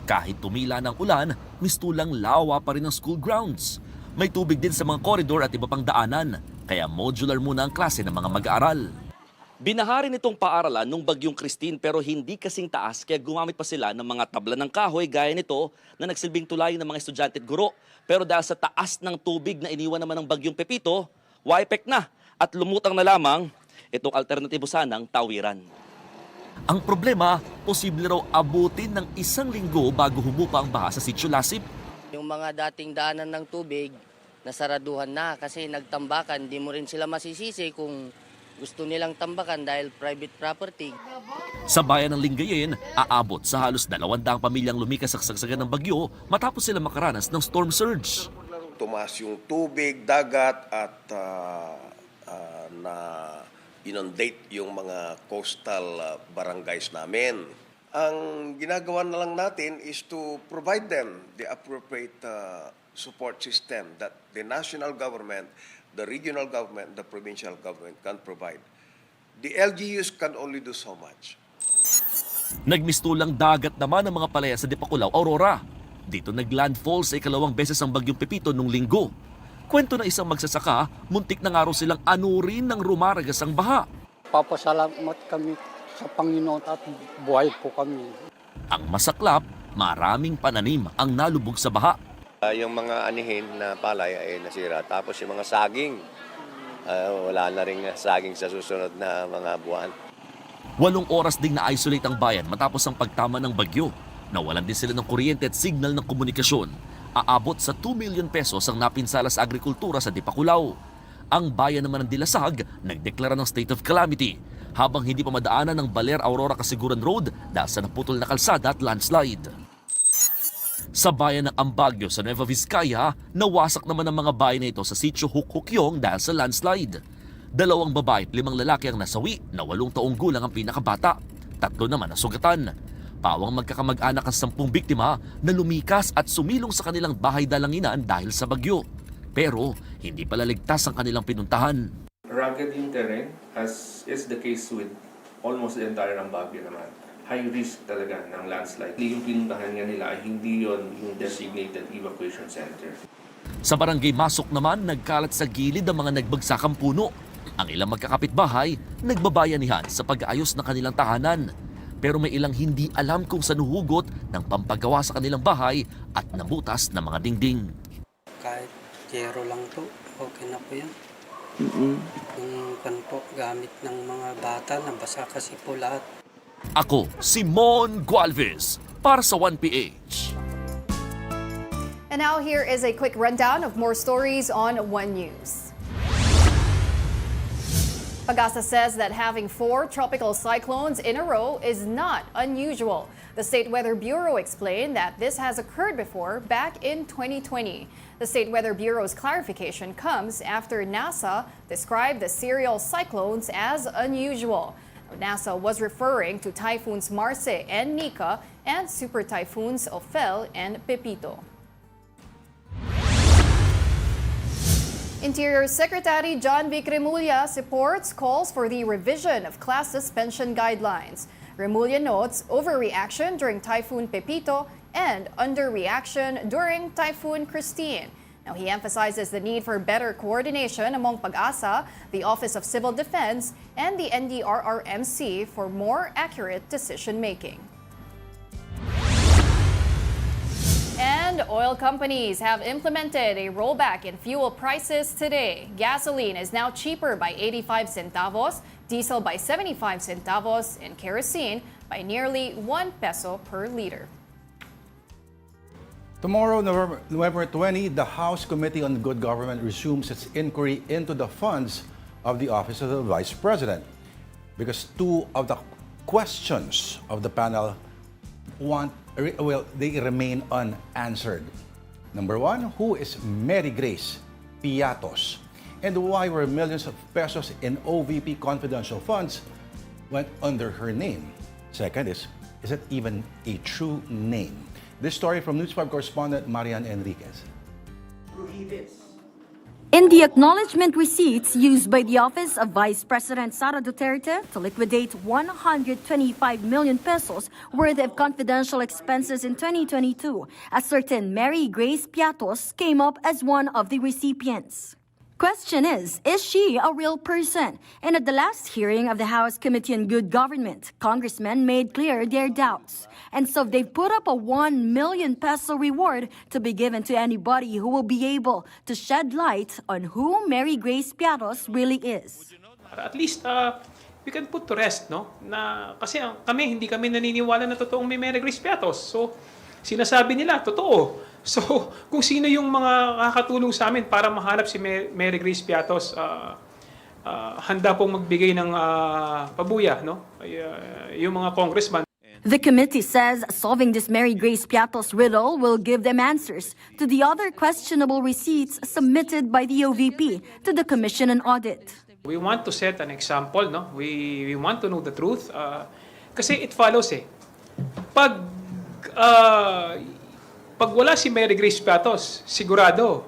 Kahit tumila ng ulan, mistulang lawa pa rin ang school grounds. May tubig din sa mga koridor at iba pang daanan, kaya modular muna ang klase ng mga mag-aaral. Binaharin itong paaralan nung Bagyong Christine pero hindi kasing taas kaya gumamit pa sila ng mga tabla ng kahoy gaya nito na nagsilbing tulay ng mga estudyante at guro. Pero dahil sa taas ng tubig na iniwan naman ng Bagyong Pepito, wipek na at lumutang na lamang itong alternatibo sanang tawiran. Ang problema, posible raw abutin ng 1 linggo bago humupa ang baha sa Sitio Lasip. Yung mga dating daanan ng tubig, nasaraduhan na kasi nagtambakan. Di mo rin sila masisisi kung gusto nilang tambakan dahil private property. Sa bayan ng Lingayen, aabot sa halos 200 pamilyang lumikas sa kasagsagan ng bagyo matapos sila makaranas ng storm surge. Tumaas yung tubig, dagat at na inundate yung mga coastal barangays namin. Ang ginagawa na lang natin is to provide them the appropriate support system that the national government, the regional government, the provincial government can provide. The LGUs can only do so much. Nagmistulang dagat naman ang mga palaya sa Dipakulaw, Aurora. Dito naglandfall sa 2nd beses ang Bagyong Pepito nung linggo. Kwento na isang magsasaka, muntik na nga raw silang anurin ng rumaragas ang baha. Papasalamat kami sa Panginoon at buhay po kami. Ang masaklap, maraming pananim ang nalubog sa baha. Yung mga anihin na palay ay nasira. Tapos yung mga saging, wala na rin saging sa susunod na mga buwan. 8 oras ding na-isolate ang bayan matapos ang pagtama ng bagyo. Nawalan din sila ng kuryente at signal ng komunikasyon. Aabot sa 2 million pesos ang napinsala sa agrikultura sa Dipakulaw. Ang bayan naman ng Dilasag nagdeklara ng state of calamity habang hindi pa madaanan ng Baler-Aurora Kasiguran Road dahil sa naputol na kalsada at landslide. Sa bayan ng Ambagyo sa Nueva Vizcaya, nawasak naman ang mga bahay na ito sa sitio Hukhukyong dahil sa landslide. 2 babae at 5 lalaki ang nasawi na 8 taong gulang ang pinakabata. 3 naman nasugatan. Pawang magkakamag-anak ang 10 biktima na lumikas at sumilong sa kanilang bahay dalanginan dahil sa bagyo. Pero hindi pala ligtas ang kanilang pinuntahan. Rugged yung terrain, as is the case with almost the entire ng Baguio naman. High risk talaga ng landslide. Yung pinuntahan nga nila ay hindi yon yung designated evacuation center. Sa barangay Masok naman, nagkalat sa gilid ang mga nagbagsakang puno. Ang ilang magkakapitbahay, nagbabayanihan sa pag-aayos ng kanilang tahanan. Pero may ilang hindi alam kung saan hugot ng pampagawa sa kanilang bahay at nabutas na mga dingding. Kahit zero lang po, okay na po yan. Yung kanpo, gamit ng mga bata, nabasa kasi po lahat. Ako, si Mon Gualvez, para sa 1PH. And now here is a quick rundown of more stories on One News. Pagasa says that having 4 tropical cyclones in a row is not unusual. The State Weather Bureau explained that this has occurred before back in 2020. The State Weather Bureau's clarification comes after NASA described the serial cyclones as unusual. NASA was referring to typhoons Marce and Nika and super typhoons Ophel and Pepito. Interior Secretary John V. Remulla supports calls for the revision of class suspension guidelines. Remulla notes overreaction during Typhoon Pepito and underreaction during Typhoon Christine. Now, he emphasizes the need for better coordination among PAGASA, the Office of Civil Defense, and the NDRRMC for more accurate decision-making. And oil companies have implemented a rollback in fuel prices today. Gasoline is now cheaper by 85 centavos, diesel by 75 centavos, and kerosene by nearly 1 peso per liter. Tomorrow, November 20, the House Committee on Good Government resumes its inquiry into the funds of the Office of the Vice President, because two of the questions of the panel they remain unanswered. Number one, who is Mary Grace Piatos? And why were millions of pesos in OVP confidential funds went under her name? Second is it even a true name? This story from News 5 correspondent Marian Enriquez. In the acknowledgement receipts used by the Office of Vice President Sara Duterte to liquidate 125 million pesos worth of confidential expenses in 2022, a certain Mary Grace Piatos came up as one of the recipients. Question is she a real person? And at the last hearing of the House Committee on Good Government, congressmen made clear their doubts. And so they've put up a 1 million peso reward to be given to anybody who will be able to shed light on who Mary Grace Piatos really is. At least we can put to rest, no? Na kasi hindi kami naniniwala na totoong may Mary Grace Piatos. So sinasabi nila totoo. So, kung sino yung mga kakatulong sa amin para mahanap si Mary Grace Piatos, handa pong magbigay ng pabuya, no? Yung mga congressman. The committee says solving this Mary Grace Piatos riddle will give them answers to the other questionable receipts submitted by the OVP to the Commission on Audit. We want to set an example, no? We want to know the truth. Kasi it follows Pag wala si Mary Grace Piatos, sigurado,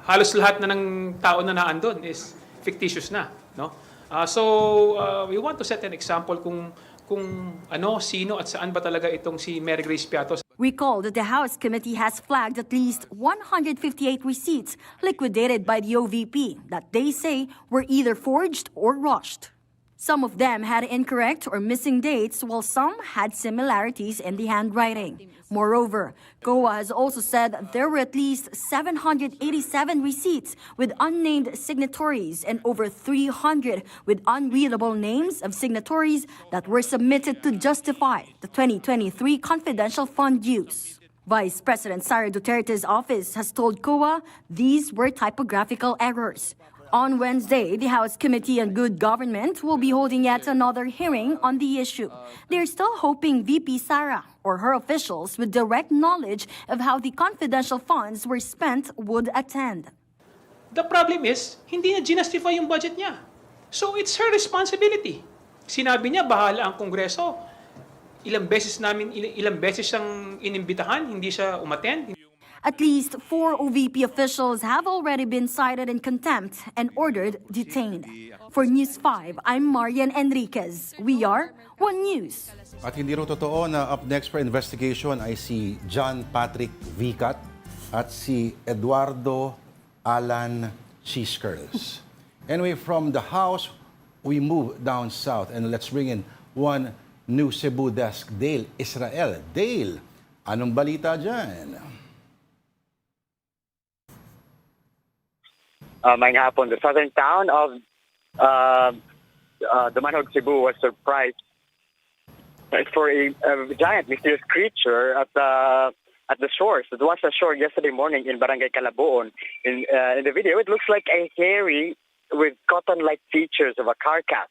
halos lahat na ng tao na naandun is fictitious na. No? We want to set an example kung ano, sino at saan ba talaga itong si Mary Grace Piatos. Recall that the House Committee has flagged at least 158 receipts liquidated by the OVP that they say were either forged or rushed. Some of them had incorrect or missing dates, while some had similarities in the handwriting. Moreover, COA has also said there were at least 787 receipts with unnamed signatories and over 300 with unreadable names of signatories that were submitted to justify the 2023 confidential fund use. Vice President Sara Duterte's office has told COA these were typographical errors. On Wednesday, the House Committee on Good Government will be holding yet another hearing on the issue. They're still hoping VP Sara or her officials with direct knowledge of how the confidential funds were spent would attend. The problem is, hindi na ginastify yung budget niya. So it's her responsibility. Sinabi niya, bahala ang Kongreso. Ilang beses siyang inimbitahan, hindi siya umattend. At least 4 OVP officials have already been cited in contempt and ordered detained. For News 5, I'm Marian Enriquez. We are One News. At hindi rin totoo na up next for investigation ay si John Patrick Vicat at si Eduardo Alan Cheesecurls. Anyway, from the House, we move down south and let's bring in One News Cebu desk, Dale Israel. Dale, anong balita dyan? Ngayong hapon, the southern town of Dumanog, Cebu was surprised for a giant mysterious creature at the shores. It was ashore yesterday morning in Barangay Calaboon. In the video, it looks like a hairy with cotton-like features of a carcass.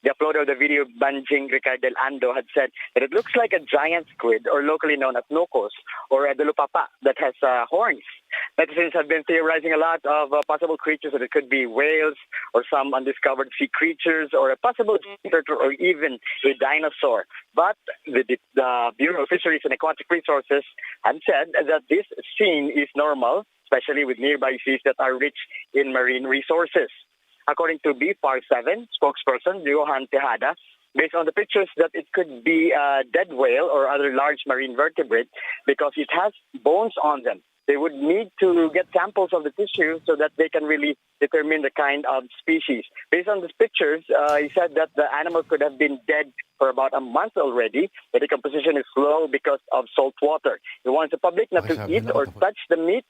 The uploader of the video, Banjing Ricardo Ando, had said that it looks like a giant squid, or locally known as nokos, or a delupapa, that has horns. Netizens have been theorizing a lot of possible creatures, that it could be whales, or some undiscovered sea creatures, or a possible turtle, or even a dinosaur. But the Bureau of Fisheries and Aquatic Resources had said that this scene is normal, especially with nearby seas that are rich in marine resources. According to BFAR 7 spokesperson Johan Tejada, based on the pictures, that it could be a dead whale or other large marine vertebrate because it has bones on them. They would need to get samples of the tissue so that they can really determine the kind of species. Based on these pictures, he said that the animal could have been dead for about a month already. The decomposition is slow because of salt water. He wants the public not to eat or touch the meat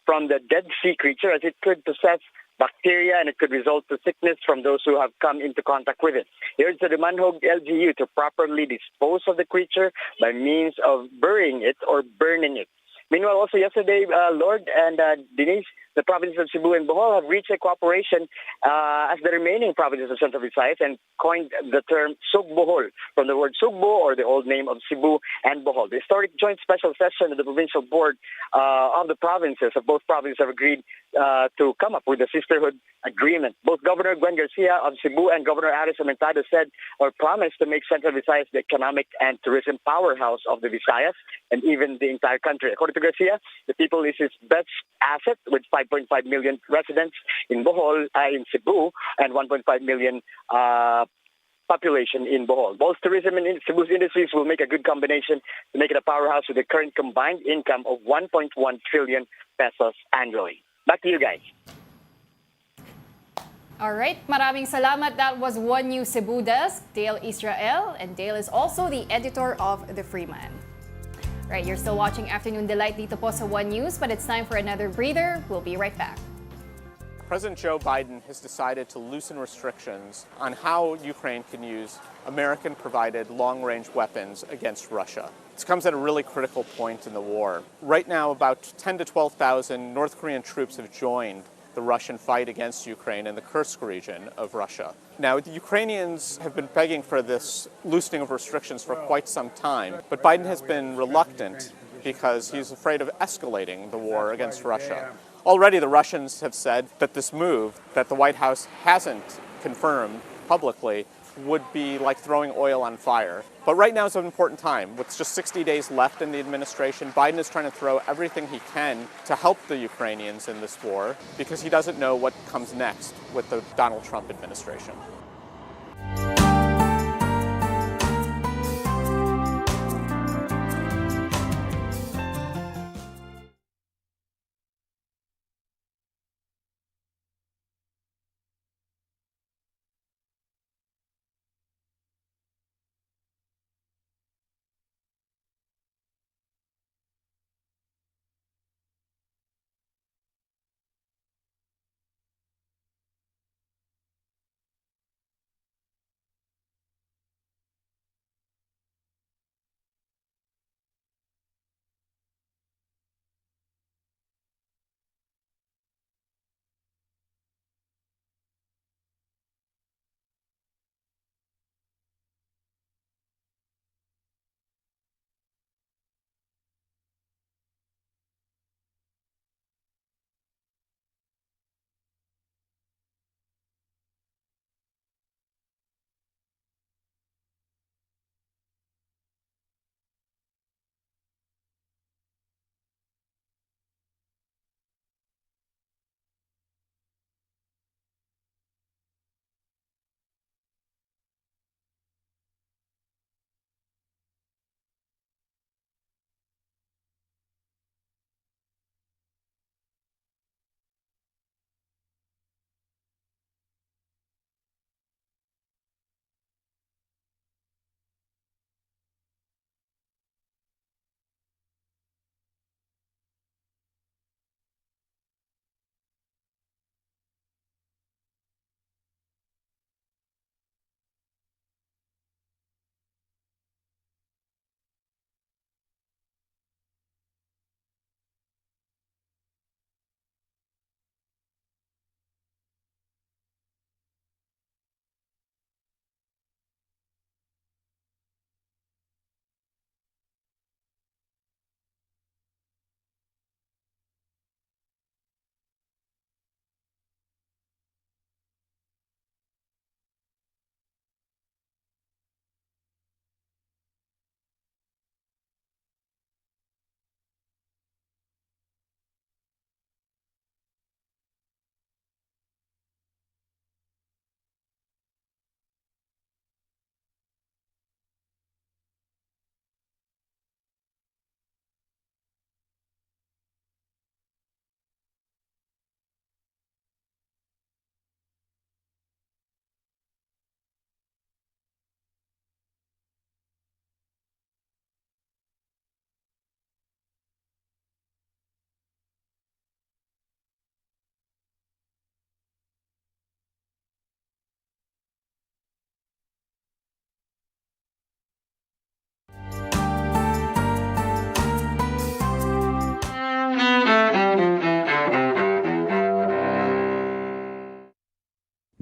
from the dead sea creature, as it could possess bacteria and it could result to sickness from those who have come into contact with it. He urged the Manhog LGU to properly dispose of the creature by means of burying it or burning it. Meanwhile, also yesterday, Lord and Denise, the provinces of Cebu and Bohol have reached a cooperation as the remaining provinces of Central Visayas and coined the term Sugbohol from the word Sugbo, or the old name of Cebu and Bohol. The historic joint special session of the provincial board of the provinces of both provinces have agreed to come up with a sisterhood agreement. Both Governor Gwen Garcia of Cebu and Governor Aris Amentado said or promised to make Central Visayas the economic and tourism powerhouse of the Visayas and even the entire country. According to Garcia, the people is his best asset, with 5.5 million residents in Bohol, in Cebu, and 1.5 million population in Bohol. Both tourism and Cebu's industries will make a good combination to make it a powerhouse with a current combined income of 1.1 trillion pesos annually. Back to you guys. All right, maraming salamat. That was One News Cebu Desk, Dale Israel, and Dale is also the editor of The Freeman. Right, you're still watching Afternoon Delight dito po sa One News, but it's time for another breather. We'll be right back. President Joe Biden has decided to loosen restrictions on how Ukraine can use American-provided long-range weapons against Russia. This comes at a really critical point in the war. Right now, about 10 to 12,000 North Korean troops have joined the Russian fight against Ukraine in the Kursk region of Russia. Now, the Ukrainians have been begging for this loosening of restrictions for quite some time, but Biden has been reluctant because he's afraid of escalating the war against Russia. Already the Russians have said that this move that the White House hasn't confirmed publicly would be like throwing oil on fire. But right now is an important time. With just 60 days left in the administration, Biden is trying to throw everything he can to help the Ukrainians in this war because he doesn't know what comes next with the Donald Trump administration.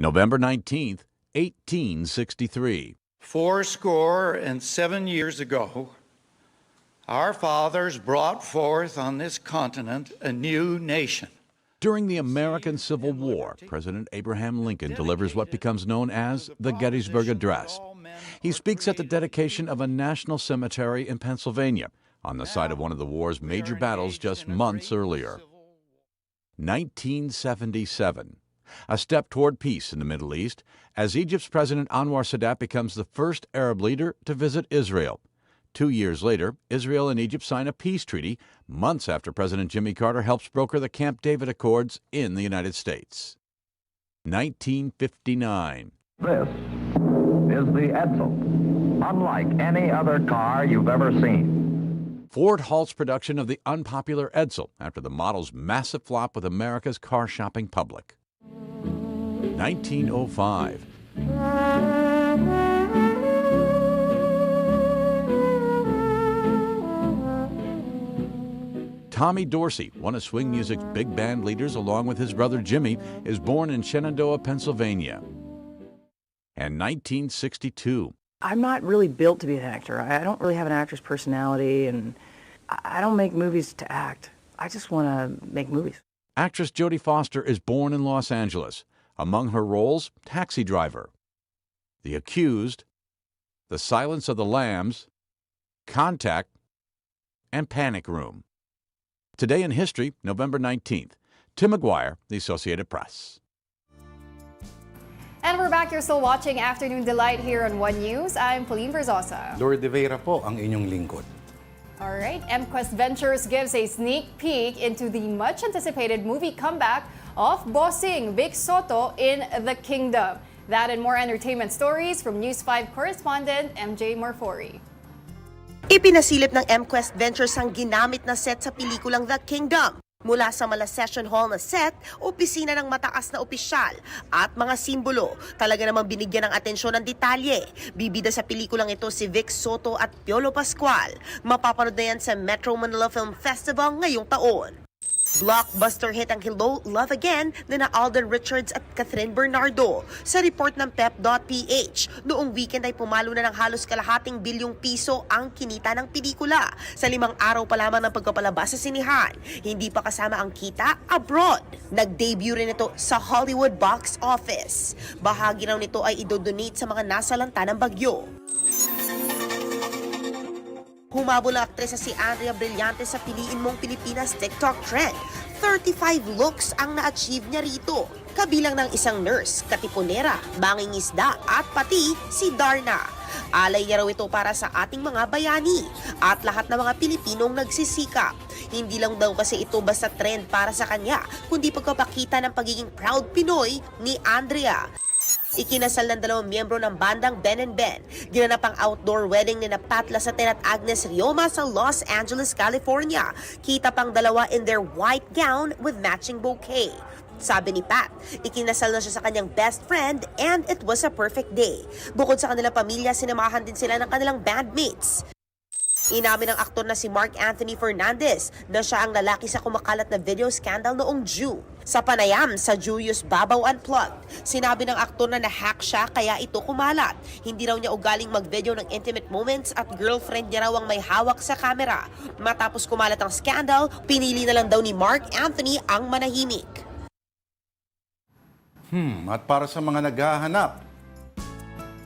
November 19th, 1863. 77 years ago, our fathers brought forth on this continent a new nation. During the American Civil War, President Abraham Lincoln delivers what becomes known as the Gettysburg Address. He speaks at the dedication of a national cemetery in Pennsylvania, on the site of one of the war's major battles just months earlier. 1977. A step toward peace in the Middle East, as Egypt's President Anwar Sadat becomes the first Arab leader to visit Israel. 2 years later, Israel and Egypt sign a peace treaty, months after President Jimmy Carter helps broker the Camp David Accords in the United States. 1959. This is the Edsel, unlike any other car you've ever seen. Ford halts production of the unpopular Edsel after the model's massive flop with America's car shopping public. 1905. Tommy Dorsey, one of swing music's big band leaders along with his brother Jimmy, is born in Shenandoah, Pennsylvania. And 1962. I'm not really built to be an actor. I don't really have an actor's personality, and I don't make movies to act. I just want to make movies. Actress Jodie Foster is born in Los Angeles. Among her roles, Taxi Driver, The Accused, The Silence of the Lambs, Contact, and Panic Room. Today in History, November 19th. Tim McGuire, The Associated Press. And we're back. You're still watching Afternoon Delight here on One News. I'm Pauline Verzosa. Lord De Vera po ang inyong lingkod. All right, MQuest Ventures gives a sneak peek into the much-anticipated movie comeback of Bossing Vic Soto in The Kingdom. That and more entertainment stories from News 5 correspondent MJ Morfori. Ipinasilip ng MQuest Ventures ang ginamit na set sa pelikulang The Kingdom. Mula sa Malasession Hall na set, opisina ng mataas na opisyal at mga simbolo. Talaga namang binigyan ng atensyon ng detalye. Bibida sa pelikulang ito si Vic Soto at Piolo Pascual. Mapapanood na yan sa Metro Manila Film Festival ngayong taon. Blockbuster hit ang Hello, Love Again na Alden Richards at Catherine Bernardo. Sa report ng pep.ph, noong weekend ay pumalo na ng halos kalahating bilyong piso ang kinita ng pelikula. Sa 5 araw pa lamang ng pagpapalabas sa sinihan, hindi pa kasama ang kita abroad. Nag-debut rin ito sa Hollywood box office. Bahagi raw nito ay idodonate sa mga nasalanta ng bagyo. Humabol ang aktresa si Andrea Brillante sa Piliin Mong Pilipinas TikTok trend. 35 looks ang na-achieve niya rito. Kabilang ng isang nurse, katipunera, mangingisda at pati si Darna. Alay niya raw ito para sa ating mga bayani at lahat ng mga Pilipinong nagsisikap. Hindi lang daw kasi ito basta trend para sa kanya, kundi pagpapakita ng pagiging proud Pinoy ni Andrea. Ikinasal ng 2 miyembro ng bandang Ben and Ben. Ginanap ang outdoor wedding ni Pat Lasaten at Agnes Rioma sa Los Angeles, California. Kita pang dalawa in their white gown with matching bouquet. Sabi ni Pat, ikinasal na siya sa kanyang best friend and it was a perfect day. Bukod sa kanilang pamilya, sinamahan din sila ng kanilang bandmates. Inamin ng aktor na si Mark Anthony Fernandez na siya ang lalaki sa kumakalat na video scandal noong June. Sa panayam sa Julius Babaw Unplugged, sinabi ng aktor na na-hack siya kaya ito kumalat. Hindi raw niya ugaling mag-video ng intimate moments at girlfriend niya raw ang may hawak sa camera. Matapos kumalat ang scandal, pinili na lang daw ni Mark Anthony ang manahimik. At para sa mga naghahanap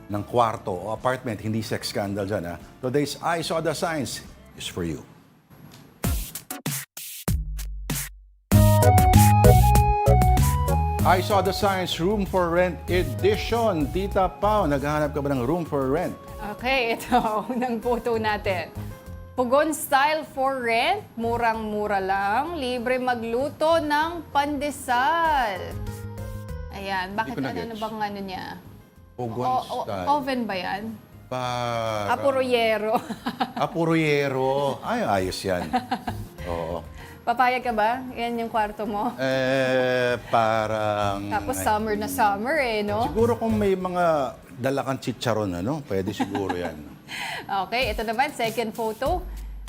ng kwarto o apartment, hindi sex scandal dyan, ha? Today's I Saw the Signs is for you. I Saw the Signs Room for Rent Edition. Tita Pao, naghahanap ka ba ng room for rent? Okay, ito, unang photo natin. Pugon style for rent, murang-mura lang, libre magluto ng pandesal. Ayan, bakit ano bang ano niya? Pugon style. Oven ba yan? Para... Apuroyero. Apuroyero. Ay, ayos yan. Oo. Papayag ka ba? Yan yung kwarto mo? Parang... Tapos summer na summer no? Siguro kung may mga dalakang chicharon, pwede siguro yan. Okay, ito naman, second photo.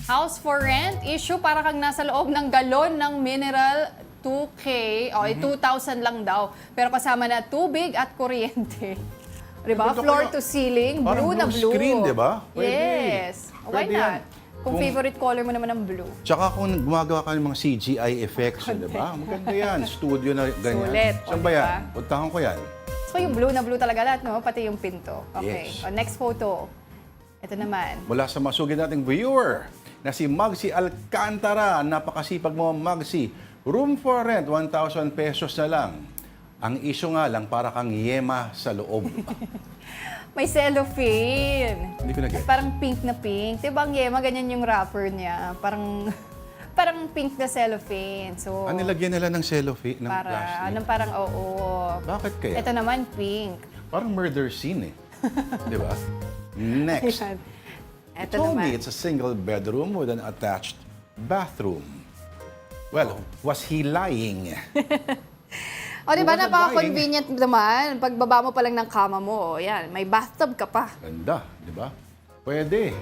House for rent, issue para kang nasa loob ng galon ng mineral 2K, 2,000 lang daw. Pero kasama na tubig at kuryente. Diba? Pwede Floor kaya- to ceiling, Parang blue na blue blue. screen, diba? Pwede. Yes. Why Pwede not? yan. Kung favorite color mo naman ang blue. Tsaka kung gumagawa ka ng mga CGI effects, di ba? Maganda yan. Studio na ganyan. Sulit. Saan ba yan? Puntahan ko yan. So yung blue na blue talaga lahat, no? Pati yung pinto. Okay. Yes. O, next photo. Ito naman. Mula sa masugid nating viewer na si Magsi Alcantara. Napakasipag mo, Magsi. Room for rent, 1,000 pesos na lang. Ang issue nga lang, para kang yema sa loob. May cellophane. Hindi ko na-get. Parang pink na pink. Diba ang Yema, ganyan yung wrapper niya. Parang pink na cellophane. So, Nilagyan nila ng cellophane, ng plastic. parang oo. Bakit kaya? Ito naman, pink. Parang murder scene eh. Di ba? Next. Ayan. Ito Told me naman. it's a single bedroom with an attached bathroom. Well, was he lying? O, diba, Wasn't napaka-convenient naman. Pagbaba mo pa lang ng kama mo, yan, may bathtub ka pa. Ganda, di ba? Pwede.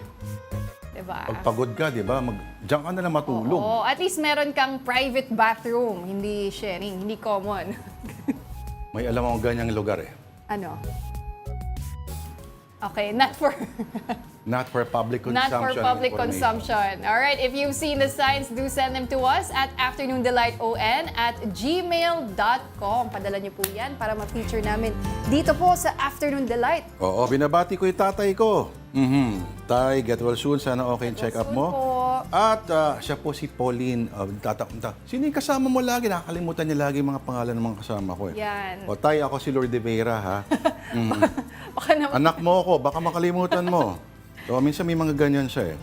Diba? Pag pagod ka, di ba? Diyan ka na lang matulog. Oo, at least meron kang private bathroom. Hindi sharing, hindi common. May alam akong ganyang lugar eh. Ano? Okay, not for Not for public consumption. not for public information. consumption. All right, if you've seen the signs, do send them to us at afternoondelightON@gmail.com. Padala niyo po yan para ma-feature namin dito po sa Afternoon Delight. Oo, binabati ko yung tatay ko. Tay, get well soon. Sana okay yung check-up mo. po. At siya po si Pauline. Sino yung kasama mo lagi? Nakakalimutan niya lagi yung mga pangalan ng mga kasama ko eh. Yan. O tay, ako si Lord de Vera ha. Baka naman. Anak mo ako, baka makalimutan mo. So, minsan may mga ganyan siya eh.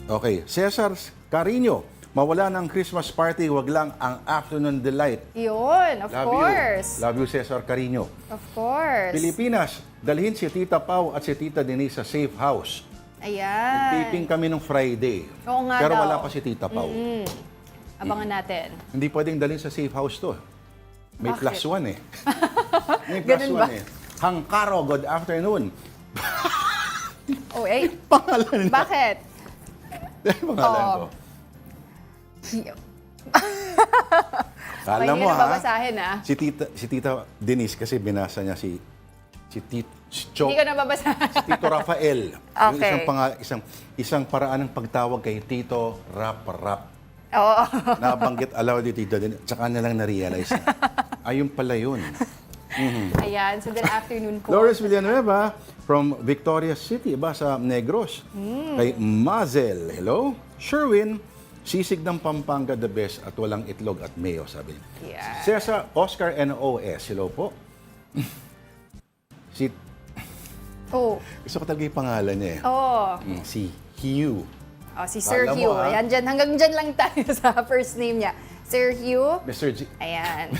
Okay, Cesar Carino, mawala ng Christmas party, wag lang ang Afternoon Delight. Yun, of course. Love you, Cesar Carino. Of course. Pilipinas, dalhin si Tita Pau at si Tita Denise sa safe house. Ayan. Taping kami nung Friday. Oo nga Pero daw. wala pa si Tita Pau. Abangan natin. Hindi pwedeng dalhin sa safe house to. May Bakit? +1 eh. May +1 Ganun ba? eh. Hangkaro, good afternoon. Oh, eh. Pangalan niya. Bakit? Pangalan ko. Kala May mo na ha, babasahin ah. si Tita Denise kasi binasa niya si Cho, Hindi ko na babasahin. si Tito Rafael. Yung Okay. isang paraan ng pagtawag kay Tito Rap. Oo. Nabanggit alaw di Tito Denise. Tsaka na lang na-realize na. Ayun pala yun. Ayan, so good afternoon po. Flores Villanueva from Victoria City, sa Negros. Kay Mazel, hello. Sherwin, sisig ng Pampanga the best at walang itlog at mayo, sabi niya. Yeah. Cesar Oscar NOS, hello po. Gusto ko talaga yung pangalan niya eh. Si Hugh. Si Sir Kala mo, Hugh. ha? Ayan, hanggang dyan lang tayo sa first name niya. Sir Hugh. Ayan.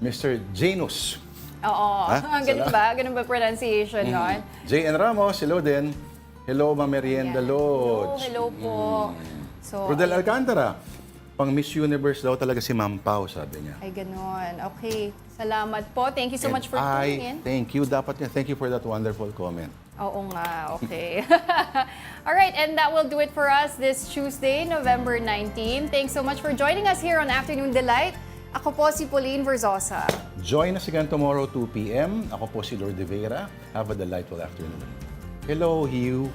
Mr. Janus. Oo. Ha? Ganun ba? Ganun ba pronunciation nun? JN Ramos, hello din. Hello, Mamerienda Lodge. Hello po. So, Rodel Alcantara, pang Miss Universe daw talaga si Ma'am Pao, sabi niya. ay, ganun. Okay. Salamat po. Thank you so much for tuning in. Thank you. Thank you for that wonderful comment. Oo nga, okay. All right, and that will do it for us this Tuesday, November 19. Thanks so much for joining us here on Afternoon Delight. Ako po si Pauline Verzosa. Join us again tomorrow, 2 p.m. Ako po si Lord de Vera. Have a delightful afternoon. Hello, Hugh.